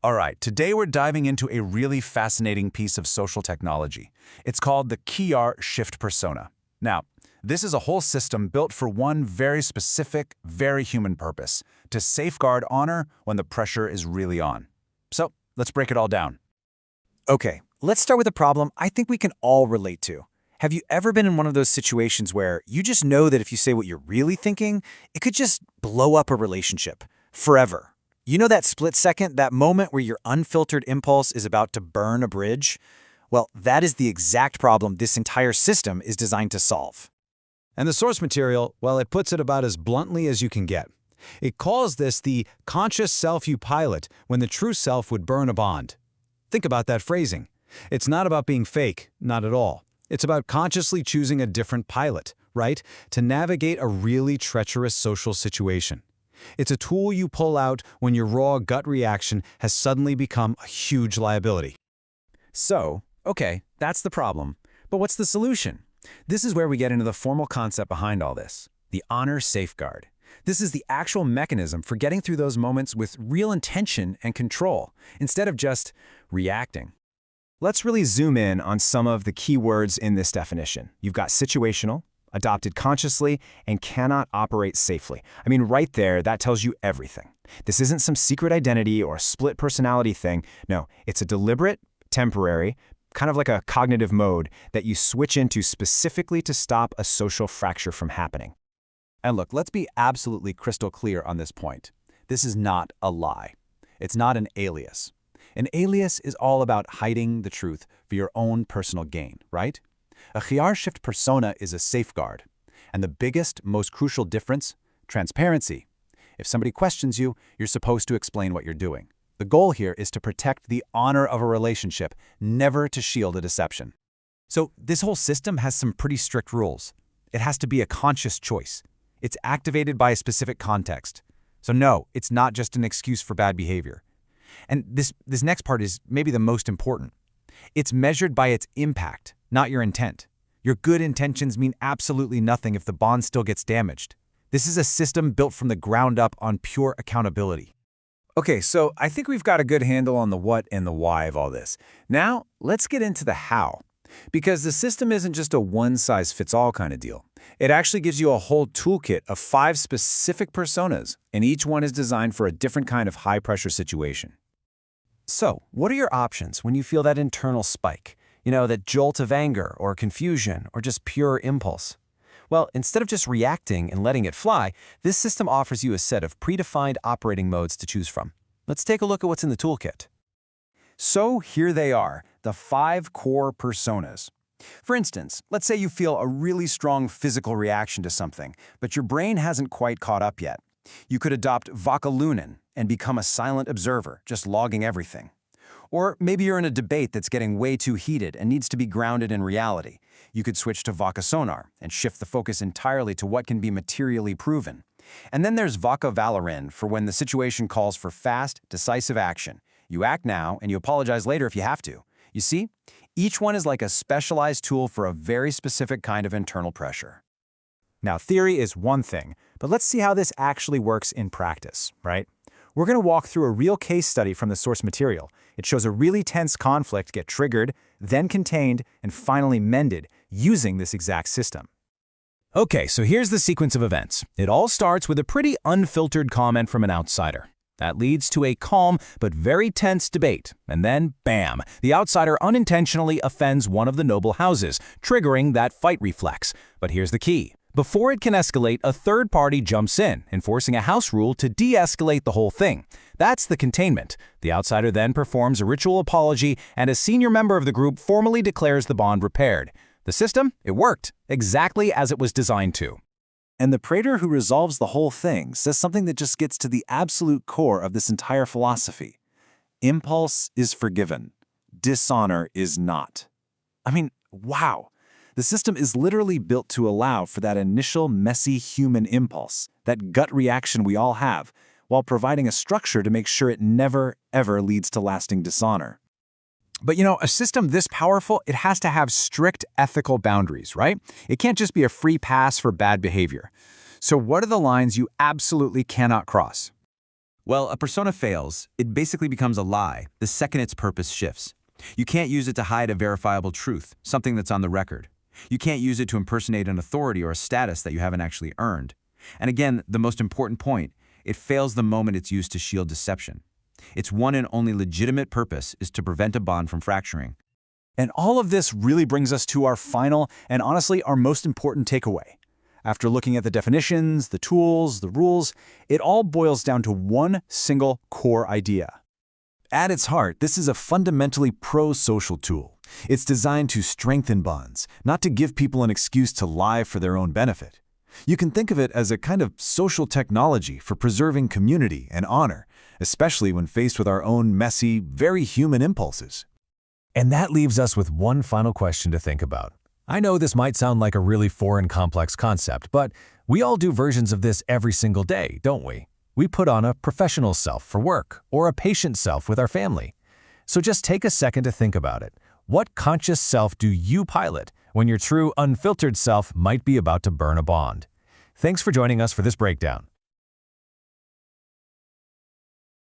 All right, today we're diving into a really fascinating piece of social technology. It's called the Qhiyar-Shift Persona. Now, this is a whole system built for one very specific, very human purpose, to safeguard honor when the pressure is really on. So, let's break it all down. Okay, let's start with a problem I think we can all relate to. Have you ever been in one of those situations where you just know that if you say what you're really thinking, it could just blow up a relationship forever? You know that split second, that moment where your unfiltered impulse is about to burn a bridge? Well, that is the exact problem this entire system is designed to solve. And the source material, well, it puts it about as bluntly as you can get. It calls this the conscious self you pilot when the true self would burn a bond. Think about that phrasing. It's not about being fake, not at all. It's about consciously choosing a different pilot, right? To navigate a really treacherous social situation. It's a tool you pull out when your raw gut reaction has suddenly become a huge liability. So, okay, that's the problem. But what's the solution? This is where we get into the formal concept behind all this, the honor safeguard. This is the actual mechanism for getting through those moments with real intention and control, instead of just reacting. Let's really zoom in on some of the key words in this definition. You've got situational, adopted consciously, and cannot operate safely. I mean, right there, that tells you everything. This isn't some secret identity or split personality thing. No, it's a deliberate, temporary, kind of like a cognitive mode that you switch into specifically to stop a social fracture from happening. And look, let's be absolutely crystal clear on this point. This is not a lie. It's not an alias. An alias is all about hiding the truth for your own personal gain, right? A Qhiyar-Shift Persona is a safeguard. And the biggest, most crucial difference? Transparency. If somebody questions you, you're supposed to explain what you're doing. The goal here is to protect the honor of a relationship, never to shield a deception. So this whole system has some pretty strict rules. It has to be a conscious choice. It's activated by a specific context. So no, it's not just an excuse for bad behavior. And this next part is maybe the most important. It's measured by its impact, not your intent. Your good intentions mean absolutely nothing if the bond still gets damaged. This is a system built from the ground up on pure accountability. Okay, so I think we've got a good handle on the what and the why of all this. Now, let's get into the how. Because the system isn't just a one-size-fits-all kind of deal. It actually gives you a whole toolkit of 5 specific personas, and each one is designed for a different kind of high-pressure situation. So, what are your options when you feel that internal spike? You know, that jolt of anger or confusion or just pure impulse? Well, instead of just reacting and letting it fly, this system offers you a set of predefined operating modes to choose from. Let's take a look at what's in the toolkit. So here they are, the 5 core personas. For instance, let's say you feel a really strong physical reaction to something, but your brain hasn't quite caught up yet. You could adopt Vako'lunn and become a silent observer, just logging everything. Or maybe you're in a debate that's getting way too heated and needs to be grounded in reality. You could switch to Vako'lunn and shift the focus entirely to what can be materially proven. And then there's Vako'lunn for when the situation calls for fast, decisive action. You act now, and you apologize later if you have to. You see, each one is like a specialized tool for a very specific kind of internal pressure. Now, theory is one thing, but let's see how this actually works in practice, right? We're going to walk through a real case study from the source material. It shows a really tense conflict get triggered, then contained, and finally mended using this exact system. Okay, so here's the sequence of events. It all starts with a pretty unfiltered comment from an outsider. That leads to a calm but very tense debate, and then, bam, the outsider unintentionally offends one of the noble houses, triggering that fight reflex. But here's the key. Before it can escalate, a third party jumps in, enforcing a house rule to de-escalate the whole thing. That's the containment. The outsider then performs a ritual apology, and a senior member of the group formally declares the bond repaired. The system, it worked, exactly as it was designed to. And the praetor who resolves the whole thing says something that just gets to the absolute core of this entire philosophy. Impulse is forgiven. Dishonor is not. I mean, wow. The system is literally built to allow for that initial messy human impulse, that gut reaction we all have, while providing a structure to make sure it never, ever leads to lasting dishonor. But you know, a system this powerful, it has to have strict ethical boundaries, right? It can't just be a free pass for bad behavior. So what are the lines you absolutely cannot cross? Well, a persona fails. It basically becomes a lie the second its purpose shifts. You can't use it to hide a verifiable truth, something that's on the record. You can't use it to impersonate an authority or a status that you haven't actually earned. And again, the most important point, it fails the moment it's used to shield deception. Its one and only legitimate purpose is to prevent a bond from fracturing. And all of this really brings us to our final and honestly our most important takeaway. After looking at the definitions, the tools, the rules, it all boils down to one single core idea. At its heart, this is a fundamentally pro-social tool. It's designed to strengthen bonds, not to give people an excuse to lie for their own benefit. You can think of it as a kind of social technology for preserving community and honor, especially when faced with our own messy, very human impulses. And that leaves us with one final question to think about. I know this might sound like a really foreign, complex concept, but we all do versions of this every single day, don't we? We put on a professional self for work or a patient self with our family. So just take a second to think about it. What conscious self do you pilot when your true, unfiltered self might be about to burn a bond? Thanks for joining us for this breakdown.